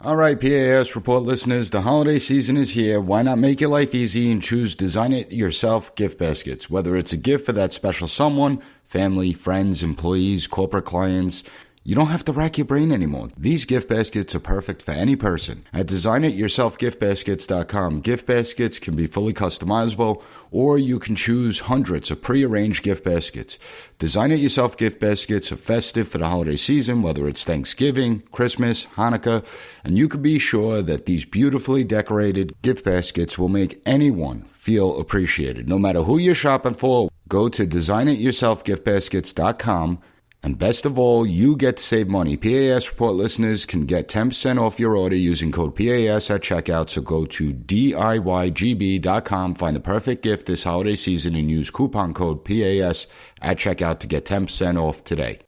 All right, P.A.S. report listeners, the holiday season is here. Why not make your life easy and choose Design It Yourself gift baskets? Whether it's a gift for that special someone, family, friends, employees, corporate clients, you don't have to rack your brain anymore. These gift baskets are perfect for any person. At designityourselfgiftbaskets.com, gift baskets can be fully customizable, or you can choose hundreds of pre-arranged gift baskets. Design It Yourself gift baskets are festive for the holiday season, whether it's Thanksgiving, Christmas, Hanukkah, and you can be sure that these beautifully decorated gift baskets will make anyone feel appreciated. No matter who you're shopping for, go to designityourselfgiftbaskets.com. And best of all, you get to save money. P.A.S. report listeners can get 10% off your order using code P.A.S. at checkout. So go to DIYGB.com, find the perfect gift this holiday season, and use coupon code P.A.S. at checkout to get 10% off today.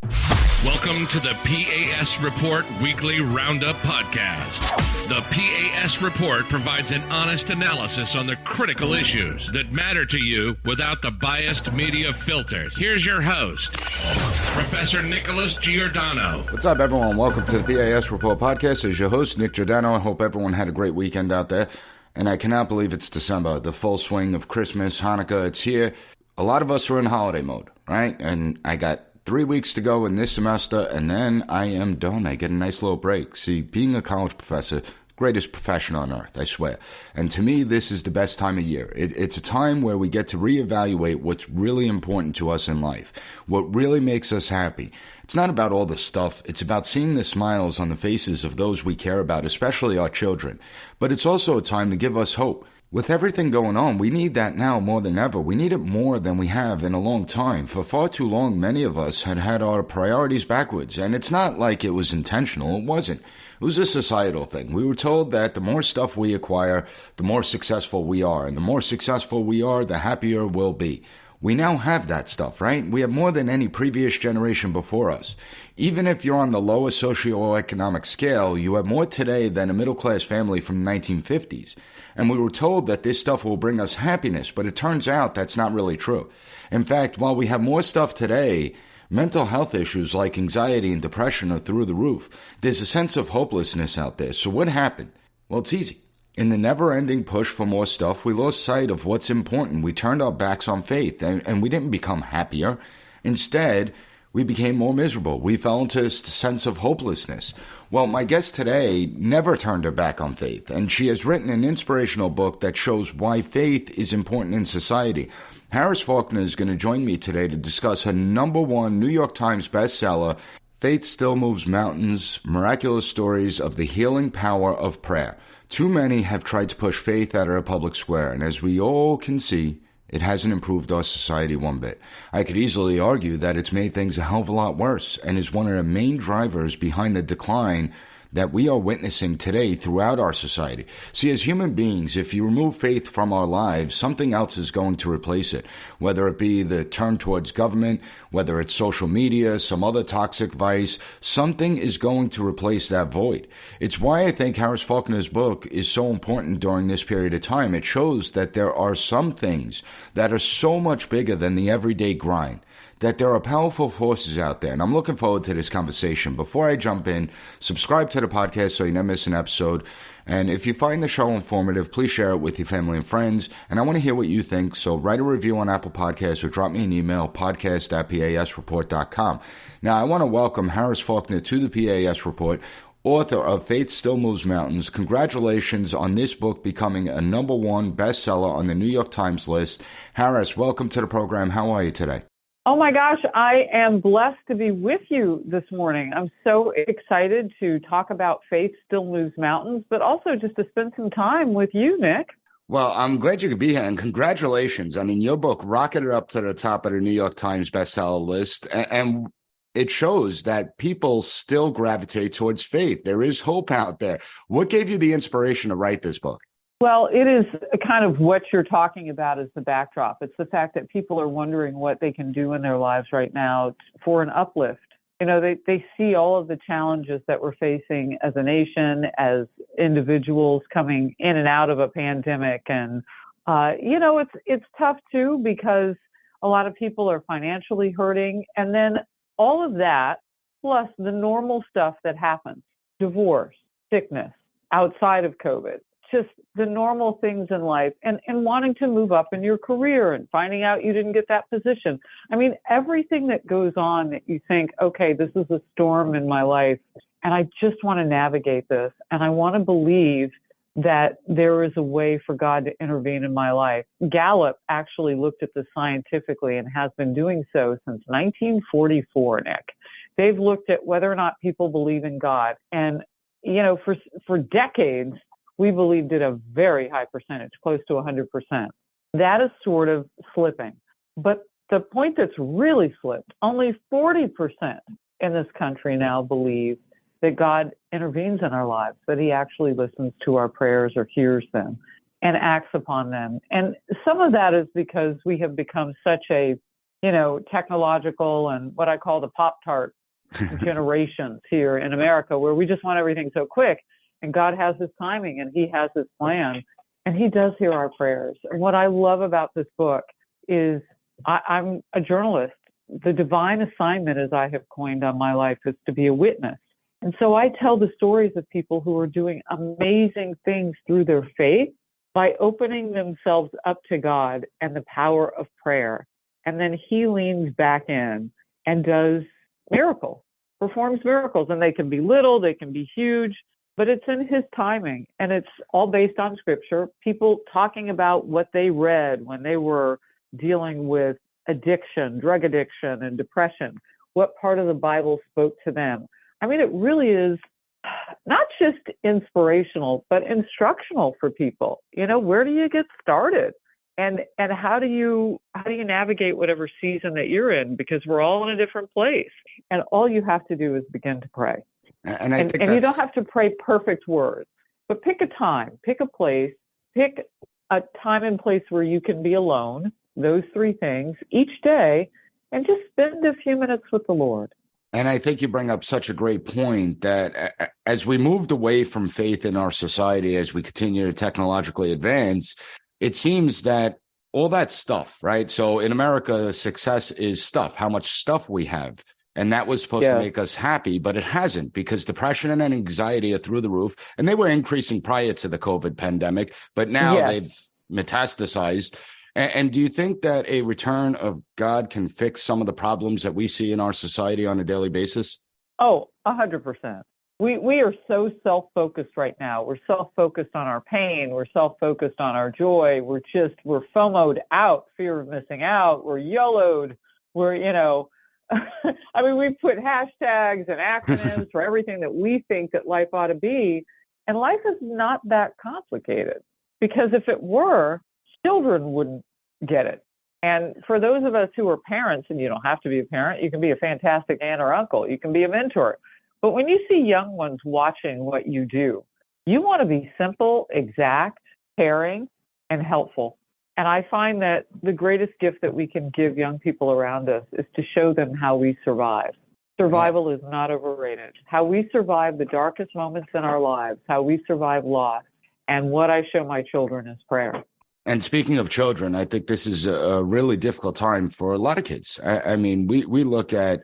Welcome to the P.A.S. Report Weekly Roundup Podcast. The P.A.S. Report provides an honest analysis on the critical issues that matter to you without the biased media filters. Here's your host, Professor Nicholas Giordano. What's up, everyone? Welcome to the P.A.S. Report Podcast. As your host, Nick Giordano, I hope everyone had a great weekend out there. And I cannot believe it's December, the full swing of Christmas, Hanukkah, it's here. A lot of us are in holiday mode, right? And I got 3 weeks to go in this semester, and then I am done. I get a nice little break. See, being a college professor, greatest profession on earth, I swear. And to me, this is the best time of year. It's a time where we get to reevaluate what's really important to us in life, what really makes us happy. It's not about all the stuff. It's about seeing the smiles on the faces of those we care about, especially our children. But it's also a time to give us hope. With everything going on, we need that now more than ever. We need it more than we have in a long time. For far too long, many of us had our priorities backwards. And it's not like it was intentional. It wasn't. It was a societal thing. We were told that the more stuff we acquire, the more successful we are. And the more successful we are, the happier we'll be. We now have that stuff, right? We have more than any previous generation before us. Even if you're on the lowest socioeconomic scale, you have more today than a middle-class family from the 1950s. And we were told that this stuff will bring us happiness, but it turns out that's not really true. In fact, while we have more stuff today, mental health issues like anxiety and depression are through the roof. There's a sense of hopelessness out there. So what happened? Well, it's easy. In the never-ending push for more stuff, we lost sight of what's important. We turned our backs on faith, and we didn't become happier. Instead, we became more miserable. We fell into a sense of hopelessness. Well, my guest today never turned her back on faith, and she has written an inspirational book that shows why faith is important in society. Harris Faulkner is going to join me today to discuss her #1 New York Times bestseller, Faith Still Moves Mountains, Miraculous Stories of the Healing Power of Prayer. Too many have tried to push faith out of a public square, and as we all can see, it hasn't improved our society one bit. I could easily argue that it's made things a hell of a lot worse and is one of the main drivers behind the decline that we are witnessing today throughout our society. See, as human beings, if you remove faith from our lives, something else is going to replace it, whether it be the turn towards government, whether it's social media, some other toxic vice, something is going to replace that void. It's why I think Harris Faulkner's book is so important during this period of time. It shows that there are some things that are so much bigger than the everyday grind, that there are powerful forces out there, and I'm looking forward to this conversation. Before I jump in, subscribe to the podcast so you never miss an episode, and if you find the show informative, please share it with your family and friends, and I want to hear what you think, so write a review on Apple Podcasts or drop me an email, podcast@pasreport.com. Now, I want to welcome Harris Faulkner to the PAS Report, author of Faith Still Moves Mountains. Congratulations on this book becoming a #1 bestseller on the New York Times list. Harris, welcome to the program. How are you today? Oh my gosh, I am blessed to be with you this morning. I'm so excited to talk about Faith Still Moves Mountains, but also just to spend some time with you, Nick. Well, I'm glad you could be here, and congratulations. I mean, your book rocketed up to the top of the New York Times bestseller list, and it shows that people still gravitate towards faith. There is hope out there. What gave you the inspiration to write this book? Well, it is kind of what you're talking about as the backdrop. It's the fact that people are wondering what they can do in their lives right now for an uplift. You know, they see all of the challenges that we're facing as a nation, as individuals coming in and out of a pandemic. And, it's tough too, because a lot of people are financially hurting. And then all of that, plus the normal stuff that happens, divorce, sickness, outside of COVID, just the normal things in life, and wanting to move up in your career and finding out you didn't get that position. I mean, everything that goes on that you think, okay, this is a storm in my life, and I just want to navigate this, and I want to believe that there is a way for God to intervene in my life. Gallup actually looked at this scientifically and has been doing so since 1944, Nick. They've looked at whether or not people believe in God. And, you know, for decades, we believed it a very high percentage, close to 100%. That is sort of slipping. But the point that's really slipped, only 40% in this country now believe that God intervenes in our lives, that he actually listens to our prayers or hears them and acts upon them. And some of that is because we have become such a, you know, technological and what I call the Pop-Tart generations here in America, where we just want everything so quick. And God has his timing and he has his plan, and he does hear our prayers. And what I love about this book is I'm a journalist. The divine assignment, as I have coined on my life, is to be a witness. And so I tell the stories of people who are doing amazing things through their faith by opening themselves up to God and the power of prayer. And then he leans back in and does miracles, performs miracles. And they can be little, they can be huge, but it's in his timing. And it's all based on scripture. People talking about what they read when they were dealing with addiction, drug addiction, and depression. What part of the Bible spoke to them? I mean, it really is not just inspirational, but instructional for people. You know, where do you get started? And how do you navigate whatever season that you're in? Because we're all in a different place. And all you have to do is begin to pray. And I think you don't have to pray perfect words, but pick a time, pick a place, pick a time and place where you can be alone, those three things each day, and just spend a few minutes with the Lord. And I think you bring up such a great point that as we moved away from faith in our society, as we continue to technologically advance, it seems that all that stuff, right? So in America, success is stuff, how much stuff we have. And that was supposed to make us happy, but it hasn't, because depression and anxiety are through the roof. And they were increasing prior to the COVID pandemic, but now they've metastasized. And do you think that a return of God can fix some of the problems that we see in our society on a daily basis? Oh, 100%. We are so self-focused right now. We're self-focused on our pain. We're self-focused on our joy. We're FOMO'd out, fear of missing out. We're YOLO'd. We're, you know, I mean, we put hashtags and acronyms for everything that we think that life ought to be. And life is not that complicated, because if it were, children wouldn't get it. And for those of us who are parents, and you don't have to be a parent, you can be a fantastic aunt or uncle, you can be a mentor. But when you see young ones watching what you do, you want to be simple, exact, caring, and helpful. And I find that the greatest gift that we can give young people around us is to show them how we survive. Survival is not overrated. How we survive the darkest moments in our lives, how we survive loss. And what I show my children is prayer. And speaking of children, I think this is a really difficult time for a lot of kids. I mean, we look at,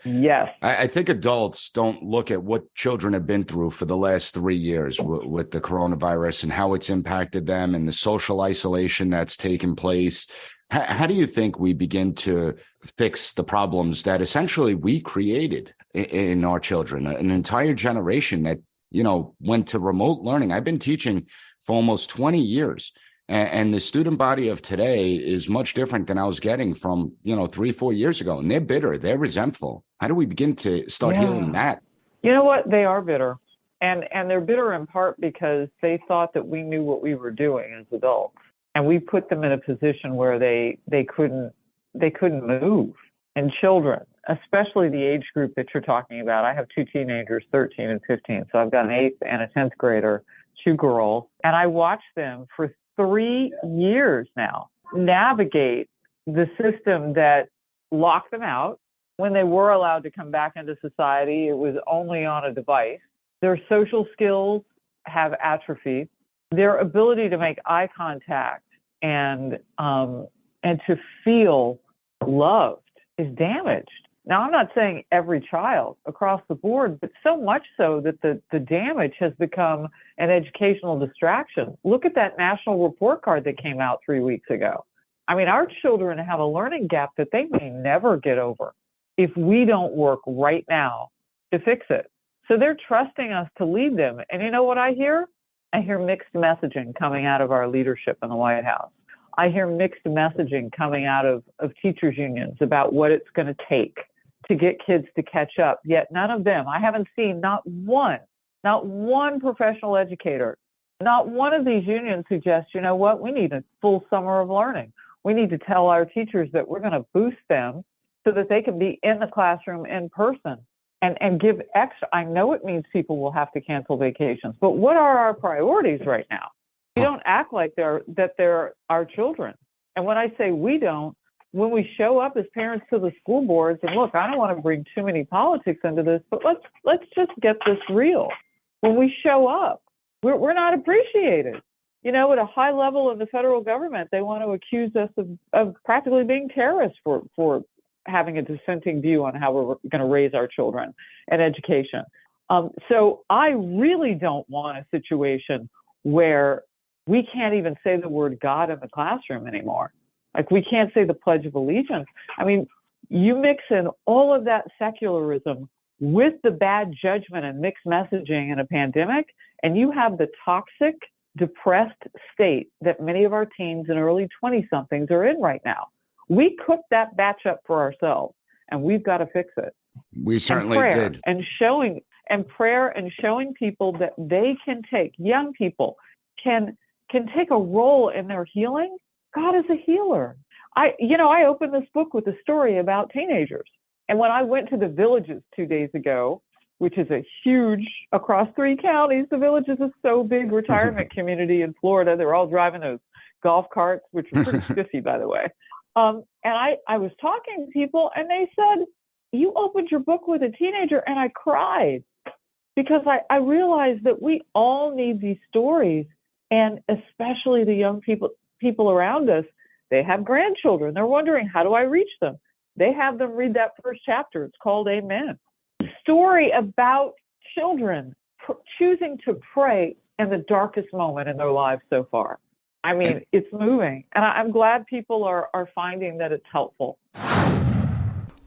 I think adults don't look at what children have been through for the last 3 years with the coronavirus and how it's impacted them and the social isolation that's taken place. How do you think we begin to fix the problems that essentially we created in our children, an entire generation that, you know, went to remote learning? I've been teaching for almost 20 years. And the student body of today is much different than I was getting from, 3-4 years ago. And they're bitter. They're resentful. How do we begin to start healing that? You know what? They are bitter. And they're bitter in part because they thought that we knew what we were doing as adults. And we put them in a position where they couldn't move. And children, especially the age group that you're talking about. I have 2 teenagers, 13 and 15. So I've got an 8th and a 10th grader, 2 girls. And I watch them for 3 years now navigate the system that locked them out. When they were allowed to come back into society, it was only on a device. Their social skills have atrophied. Their ability to make eye contact and to feel loved is damaged. Now, I'm not saying every child across the board, but so much so that the damage has become an educational distraction. Look at that national report card that came out 3 weeks ago. I mean, our children have a learning gap that they may never get over if we don't work right now to fix it. So they're trusting us to lead them. And you know what I hear? I hear mixed messaging coming out of our leadership in the White House. I hear mixed messaging coming out of teachers' unions about what it's going to take to get kids to catch up. Yet none of them, I haven't seen not one professional educator, not one of these unions suggests, you know what, we need a full summer of learning. We need to tell our teachers that we're going to boost them so that they can be in the classroom in person and give extra. I know it means people will have to cancel vacations, but what are our priorities right now? We don't act like they're our children. And when I say we don't, when we show up as parents to the school boards, and look, I don't want to bring too many politics into this, but let's just get this real. When we show up, we're not appreciated. You know, at a high level of the federal government, they want to accuse us of practically being terrorists for having a dissenting view on how we're going to raise our children and education. So I really don't want a situation where we can't even say the word God in the classroom anymore. Like, we can't say the Pledge of Allegiance. I mean, you mix in all of that secularism with the bad judgment and mixed messaging in a pandemic, and you have the toxic, depressed state that many of our teens and early 20-somethings are in right now. We cooked that batch up for ourselves, and we've got to fix it. We certainly did. Prayer and showing people that they can take, young people can take a role in their healing. God is a healer. I opened this book with a story about teenagers. And when I went to the Villages 2 days ago, which is a huge, across 3 counties, the Villages is so big retirement community in Florida. They're all driving those golf carts, which are pretty spiffy, by the way. And I was talking to people, and they said, you opened your book with a teenager, and I cried because I realized that we all need these stories, and especially the young people around us. They have grandchildren. They're wondering, how do I reach them? They have them read that first chapter. It's called Amen. Story about children choosing to pray in the darkest moment in their lives so far. I mean, it's moving. And I'm glad people are finding that it's helpful.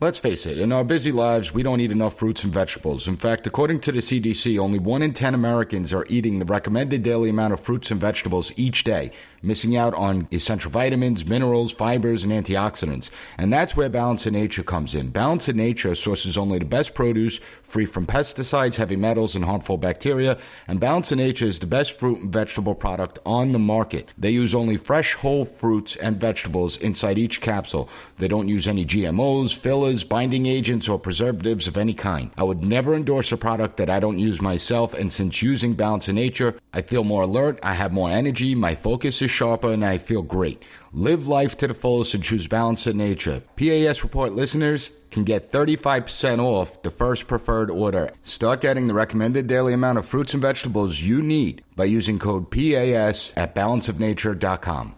Let's face it, in our busy lives, we don't eat enough fruits and vegetables. In fact, according to the CDC, only 1 in 10 Americans are eating the recommended daily amount of fruits and vegetables each day, missing out on essential vitamins, minerals, fibers, and antioxidants. And that's where Balance in Nature comes in. Balance in Nature sources only the best produce, free from pesticides, heavy metals, and harmful bacteria. And Balance in Nature is the best fruit and vegetable product on the market. They use only fresh, whole fruits and vegetables inside each capsule. They don't use any GMOs, fillers, binding agents, or preservatives of any kind. I would never endorse a product that I don't use myself, and since using Balance in Nature, I feel more alert, I have more energy, my focus is sharper, and I feel great. Live life to the fullest and choose Balance in Nature. P.A.S. Report listeners can get 35% off the first preferred order. Start getting the recommended daily amount of fruits and vegetables you need by using code PAS at balanceofnature.com.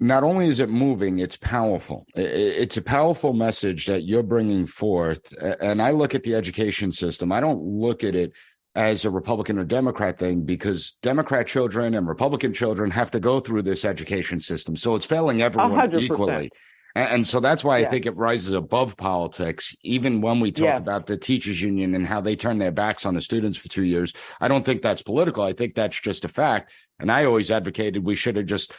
Not only is it moving, it's powerful. It's a powerful message that you're bringing forth. And I look at the education system. I don't look at it as a Republican or Democrat thing, because Democrat children and Republican children have to go through this education system. So it's failing everyone 100%. equally. And so that's why I think it rises above politics. Even when we talk about the teachers union and how they turn their backs on the students for 2 years, I don't think that's political. I think that's just a fact. And I always advocated we should have just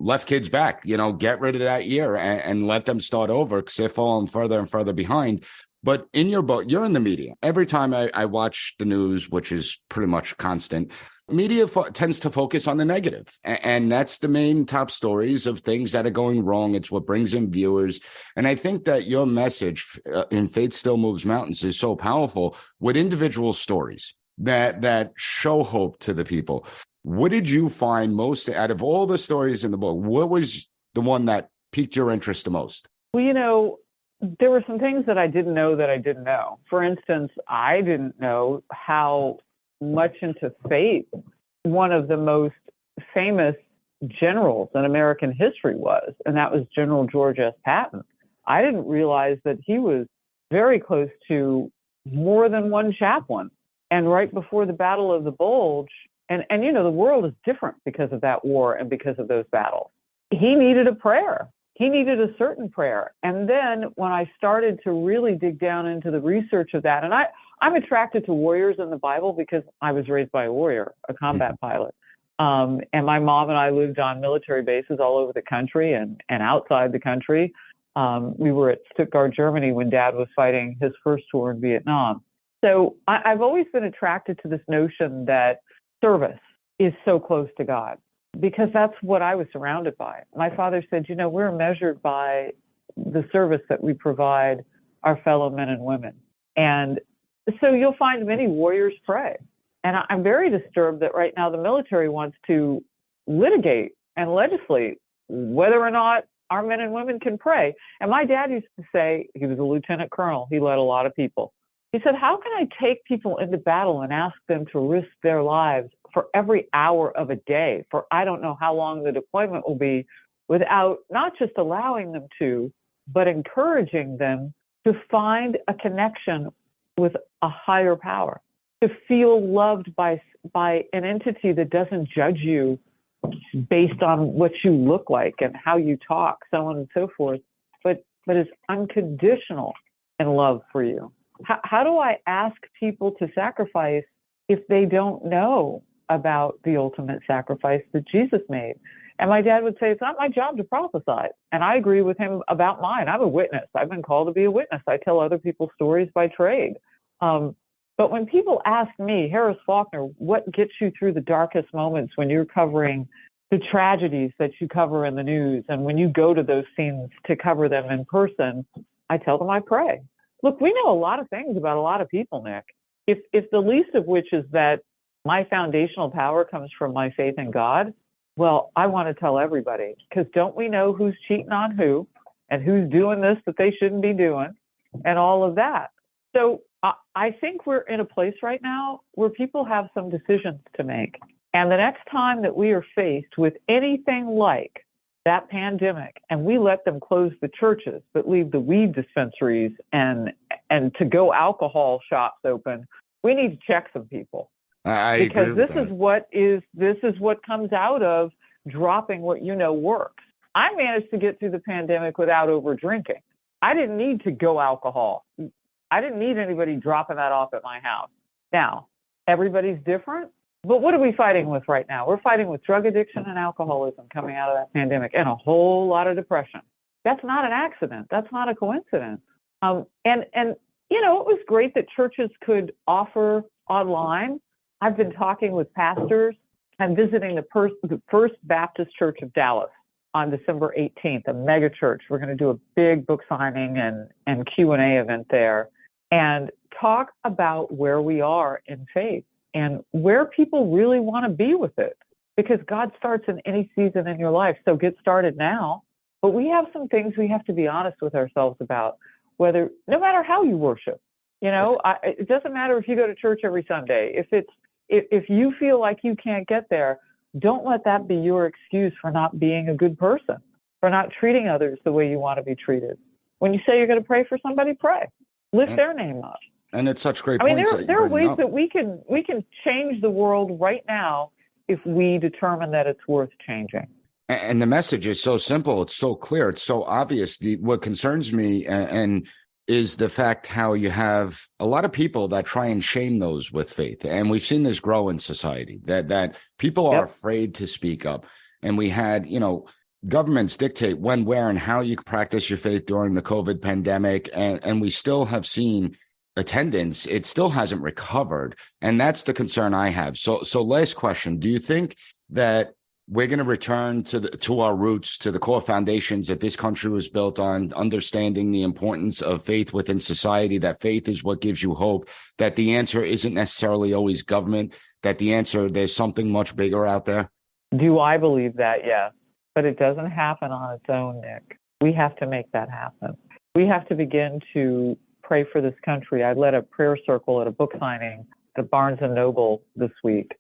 left kids back, get rid of that year and let them start over, because they're falling further and further behind. But in your book, you're in the media. Every time I watch the news, which is pretty much constant, media tends to focus on the negative. And that's the main top stories of things that are going wrong. It's what brings in viewers. And I think that your message in Faith Still Moves Mountains is so powerful with individual stories that show hope to the people. What did you find most out of all the stories in the book? What was the one that piqued your interest the most? Well, there were some things that I didn't know that I didn't know. For instance, I didn't know how much into faith one of the most famous generals in American history was, and that was General George S. Patton. I didn't realize that he was very close to more than one chaplain. And right before the Battle of the Bulge, and the world is different because of that war and because of those battles. He needed a prayer. He needed a certain prayer. And then when I started to really dig down into the research of that, and I'm attracted to warriors in the Bible because I was raised by a warrior, a combat pilot. And my mom and I lived on military bases all over the country and outside the country. We were at Stuttgart, Germany when Dad was fighting his first tour in Vietnam. So I've always been attracted to this notion that service is so close to God, because that's what I was surrounded by. My father said, we're measured by the service that we provide our fellow men and women. And so you'll find many warriors pray. And I'm very disturbed that right now the military wants to litigate and legislate whether or not our men and women can pray. And my dad used to say, he was a lieutenant colonel, he led a lot of people. He said, how can I take people into battle and ask them to risk their lives for every hour of a day, for I don't know how long the deployment will be, without not just allowing them to, but encouraging them to find a connection with a higher power, to feel loved by an entity that doesn't judge you based on what you look like and how you talk, so on and so forth, but is unconditional in love for you. How do I ask people to sacrifice if they don't know about the ultimate sacrifice that Jesus made? And my dad would say, it's not my job to prophesy. And I agree with him about mine. I'm a witness. I've been called to be a witness. I tell other people's stories by trade. But when people ask me, Harris Faulkner, what gets you through the darkest moments when you're covering the tragedies that you cover in the news, and when you go to those scenes to cover them in person, I tell them I pray. Look, we know a lot of things about a lot of people, Nick. If the least of which is that my foundational power comes from my faith in God, well, I want to tell everybody, because don't we know who's cheating on who and who's doing this that they shouldn't be doing and all of that. So I think we're in a place right now where people have some decisions to make. And the next time that we are faced with anything like that pandemic, and we let them close the churches, but leave the weed dispensaries and to-go alcohol shops open, we need to check some people. I because agree with this is what comes out of dropping what works. I managed to get through the pandemic without over drinking. I didn't need to-go alcohol. I didn't need anybody dropping that off at my house. Now, everybody's different. But what are we fighting with right now? We're fighting with drug addiction and alcoholism coming out of that pandemic, and a whole lot of depression. That's not an accident. That's not a coincidence. And it was great that churches could offer online. I've been talking with pastors. I'm visiting the First Baptist Church of Dallas on December 18th, a mega church. We're going to do a big book signing and Q&A event there, and talk about where we are in faith and where people really want to be with it, because God starts in any season in your life. So get started now. But we have some things we have to be honest with ourselves about, no matter how you worship. It doesn't matter if you go to church every Sunday. If you feel like you can't get there, don't let that be your excuse for not being a good person, for not treating others the way you want to be treated. When you say you're going to pray for somebody, pray. Lift their name up. And it's such great points. There are ways that we can change the world right now if we determine that it's worth changing. And the message is so simple. It's so clear. It's so obvious. What concerns me and is the fact how you have a lot of people that try and shame those with faith. And we've seen this grow in society, that people are afraid to speak up. And we had, governments dictate when, where, and how you can practice your faith during the COVID pandemic. And we still have seen attendance, it still hasn't recovered. And that's the concern I have. So last question, do you think that we're going to return to our roots, to the core foundations that this country was built on, understanding the importance of faith within society, that faith is what gives you hope, that the answer isn't necessarily always government, that there's something much bigger out there? Do I believe that? Yes. But it doesn't happen on its own, Nick. We have to make that happen. We have to begin to pray for this country. I led a prayer circle at a book signing at Barnes & Noble this week.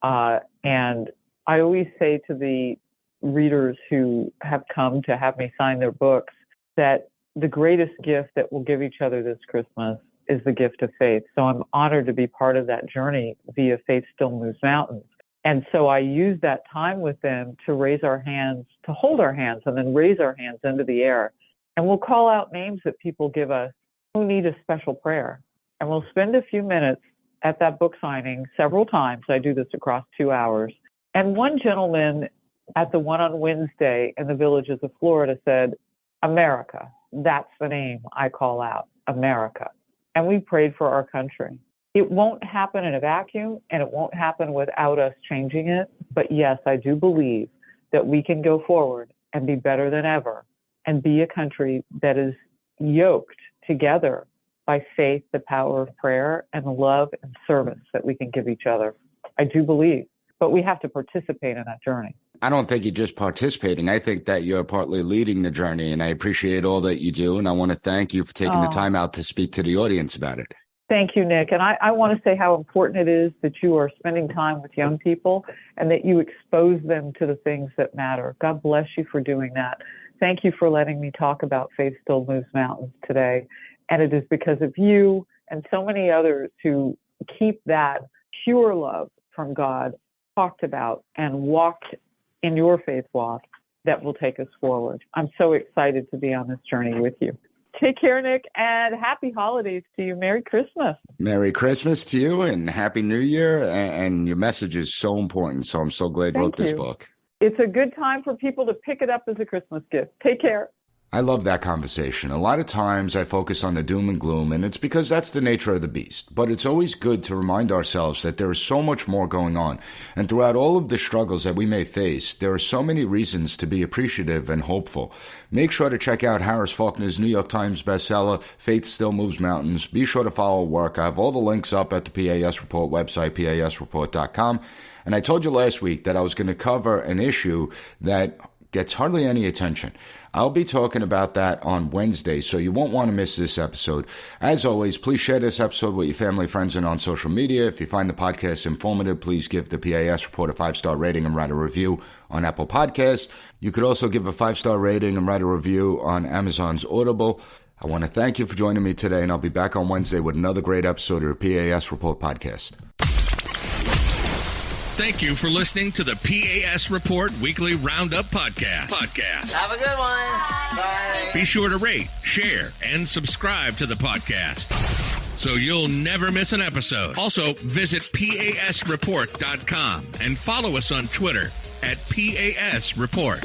And I always say to the readers who have come to have me sign their books that the greatest gift that we'll give each other this Christmas is the gift of faith. So I'm honored to be part of that journey via Faith Still Moves Mountains. And so I use that time with them to raise our hands, to hold our hands, and then raise our hands into the air. And we'll call out names that people give us who need a special prayer. And we'll spend a few minutes at that book signing several times. I do this across 2 hours. And one gentleman at the one on Wednesday in the Villages of Florida said, America, that's the name I call out, America. And we prayed for our country. It won't happen in a vacuum, and it won't happen without us changing it. But yes, I do believe that we can go forward and be better than ever and be a country that is yoked together by faith, the power of prayer, and the love and service that we can give each other. I do believe, but we have to participate in that journey. I don't think you're just participating. I think that you're partly leading the journey, and I appreciate all that you do. And I want to thank you for taking the time out to speak to the audience about it. Thank you, Nick. And I want to say how important it is that you are spending time with young people and that you expose them to the things that matter. God bless you for doing that. Thank you for letting me talk about Faith Still Moves Mountains today. And it is because of you and so many others who keep that pure love from God talked about and walked in your faith walk that will take us forward. I'm so excited to be on this journey with you. Take care, Nick, and happy holidays to you. Merry Christmas. Merry Christmas to you and Happy New Year. And your message is so important. So I'm so glad you wrote this book. It's a good time for people to pick it up as a Christmas gift. Take care. I love that conversation. A lot of times I focus on the doom and gloom, and it's because that's the nature of the beast. But it's always good to remind ourselves that there is so much more going on. And throughout all of the struggles that we may face, there are so many reasons to be appreciative and hopeful. Make sure to check out Harris Faulkner's New York Times bestseller, Faith Still Moves Mountains. Be sure to follow work. I have all the links up at the P.A.S. Report website, PASreport.com. And I told you last week that I was going to cover an issue that gets hardly any attention. I'll be talking about that on Wednesday, so you won't want to miss this episode. As always, please share this episode with your family, friends, and on social media. If you find the podcast informative, please give the P.A.S. Report a 5-star rating and write a review on Apple Podcasts. You could also give a 5-star rating and write a review on Amazon's Audible. I want to thank you for joining me today, and I'll be back on Wednesday with another great episode of the P.A.S. Report podcast. Thank you for listening to the P.A.S. Report Weekly Roundup Podcast. Have a good one. Bye. Be sure to rate, share, and subscribe to the podcast so you'll never miss an episode. Also, visit PASreport.com and follow us on Twitter at PAS Report.